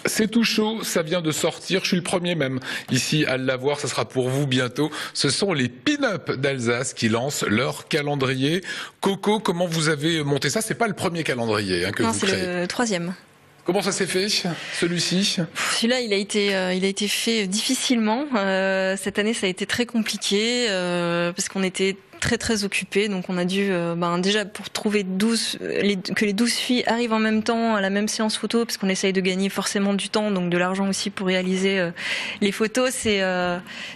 C'est tout chaud, ça vient de sortir, je suis le premier même ici à l'avoir, ça sera pour vous bientôt. Ce sont les pin-up d'Alsace qui lancent leur calendrier. Coco, comment vous avez monté ça? C'est pas le premier calendrier que vous créez. Non, c'est le troisième. Comment ça s'est fait, celui-ci? Celui-là, il a été fait difficilement. Cette année, ça a été très compliqué parce qu'on était très occupés, donc on a dû déjà pour trouver que les 12 filles arrivent en même temps à la même séance photo, parce qu'on essaye de gagner forcément du temps, donc de l'argent aussi pour réaliser les photos.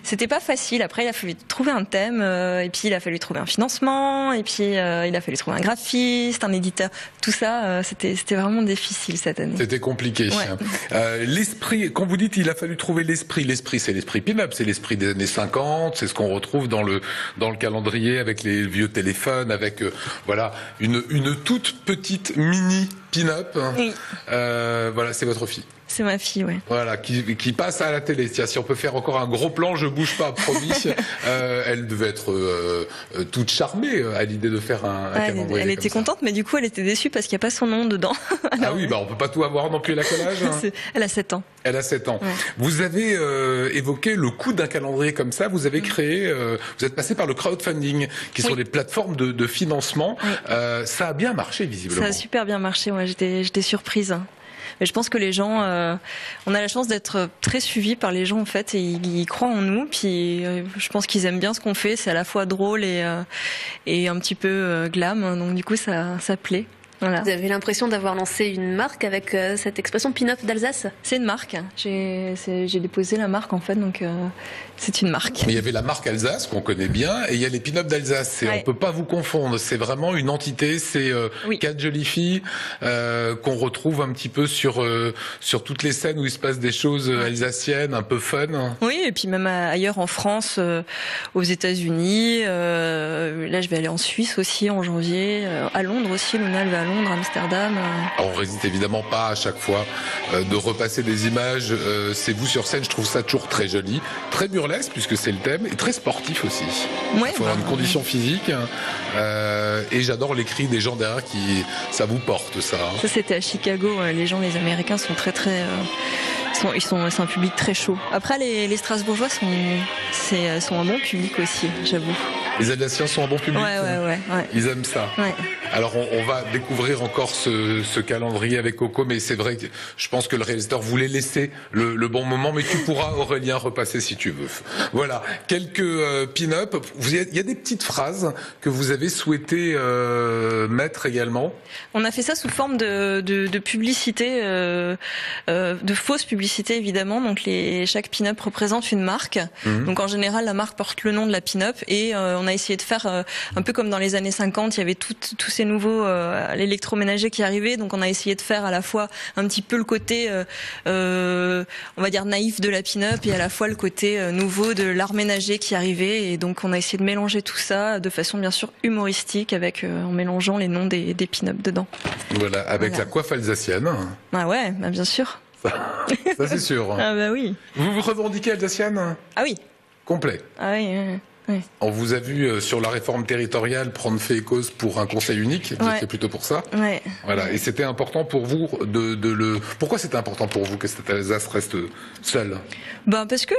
C'était pas facile. Après, il a fallu trouver un thème, et puis il a fallu trouver un financement, et puis il a fallu trouver un graphiste, un éditeur. Tout ça, c'était vraiment difficile cette année. C'était compliqué. Ouais. L'esprit, quand vous dites il a fallu trouver l'esprit, c'est l'esprit pin-up, c'est l'esprit des années 50, c'est ce qu'on retrouve dans le calendrier, avec les vieux téléphones, avec voilà une toute petite mini pin-up. Oui. Voilà, c'est votre fille. C'est ma fille, ouais. Voilà, qui passe à la télé. Tiens, si on peut faire encore un gros plan, je bouge pas, promis. Elle devait être toute charmée à l'idée de faire un calendrier. Elle était contente, mais du coup, elle était déçue parce qu'il n'y a pas son nom dedans. Alors, oui, on peut pas tout avoir non plus à l'accolage. Elle a 7 ans. Elle a 7 ans. Ouais. Vous avez évoqué le coût d'un calendrier comme ça. Vous avez créé, vous êtes passé par le crowdfunding, qui sont des plateformes de financement. Oui. Ça a bien marché, visiblement. Ça a super bien marché. Ouais, j'étais surprise. Mais je pense que les gens, on a la chance d'être très suivis par les gens en fait, et ils croient en nous. Puis je pense qu'ils aiment bien ce qu'on fait. C'est à la fois drôle et un petit peu glam. Donc du coup, ça plaît. Voilà. Vous avez l'impression d'avoir lancé une marque avec cette expression pin-up d'Alsace? C'est une marque. J'ai déposé la marque en fait, donc c'est une marque. Mais il y avait la marque Alsace qu'on connaît bien, et il y a les pin-up d'Alsace. Ouais. On peut pas vous confondre. C'est vraiment une entité. C'est 4 jolies filles qu'on retrouve un petit peu sur toutes les scènes où il se passe des choses alsaciennes, un peu fun. Oui, et puis même ailleurs en France, aux États-Unis. Là, je vais aller en Suisse aussi en janvier, à Londres aussi. Luna, elle va à Londres, Amsterdam. Alors, on résiste évidemment pas à chaque fois de repasser des images. C'est vous sur scène, je trouve ça toujours très joli, très burlesque puisque c'est le thème, et très sportif aussi. Ouais, il faut avoir une condition physique. Et j'adore les cris des gens derrière ça vous porte ça. Ça c'était à Chicago. Les Américains sont c'est un public très chaud. Après les Strasbourgeois sont un bon public aussi, j'avoue. Les Alsaciens sont un bon public. Ouais. Ils aiment ça. Ouais. Alors on va découvrir encore ce calendrier avec Coco, mais c'est vrai que je pense que le réalisateur voulait laisser le bon moment, mais tu pourras, Aurélien, repasser si tu veux. Voilà, quelques pin-up. Il y a des petites phrases que vous avez souhaité mettre également. On a fait ça sous forme de publicité, de fausse publicité évidemment. Donc chaque pin-up représente une marque. Donc en général, la marque porte le nom de la pin-up, et on a essayé de faire un peu comme dans les années 50, il y avait tous ces nouveaux l'électroménager qui arrivaient, donc on a essayé de faire à la fois un petit peu le côté on va dire naïf de la pin-up, et à la fois le côté nouveau de l'art ménager qui arrivait, et donc on a essayé de mélanger tout ça de façon bien sûr humoristique, avec en mélangeant les noms des pin-up dedans. Voilà, avec la coiffe alsacienne. Ah ouais, bien sûr. Ça c'est sûr. Ah bah oui. Vous revendiquez alsacienne? Ah oui. Complet. Ah oui. Oui. On vous a vu sur la réforme territoriale prendre fait et cause pour un conseil unique. Vous étiez plutôt pour ça. Ouais. Voilà. Et c'était important pour vous Pourquoi c'était important pour vous que cette Alsace reste seule? Parce que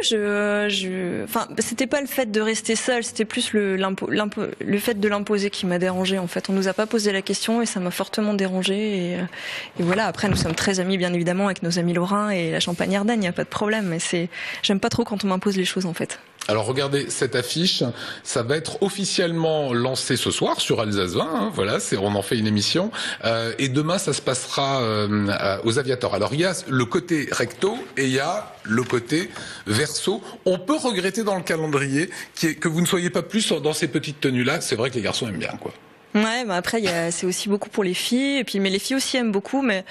c'était pas le fait de rester seule, c'était plus le fait de l'imposer qui m'a dérangée. En fait, on nous a pas posé la question et ça m'a fortement dérangée. Et voilà. Après, nous sommes très amis, bien évidemment, avec nos amis lorrains et la Champagne-Ardenne. Il n'y a pas de problème. Mais j'aime pas trop quand on m'impose les choses, en fait. Alors regardez cette affiche, ça va être officiellement lancé ce soir sur Alsace 20, voilà, on en fait une émission, et demain ça se passera aux Aviators. Alors il y a le côté recto et il y a le côté verso. On peut regretter dans le calendrier que vous ne soyez pas plus dans ces petites tenues-là. C'est vrai que les garçons aiment bien, quoi. Ouais, après c'est aussi beaucoup pour les filles, mais les filles aussi aiment beaucoup, mais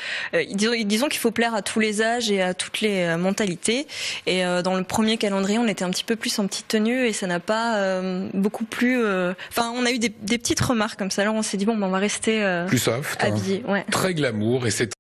disons qu'il faut plaire à tous les âges et à toutes les mentalités. Et dans le premier calendrier, on était un petit peu plus en petite tenue et ça n'a pas beaucoup plus. Enfin, on a eu des petites remarques comme ça. Alors on s'est dit on va rester plus soft, habillés. Ouais. Très glamour, et c'est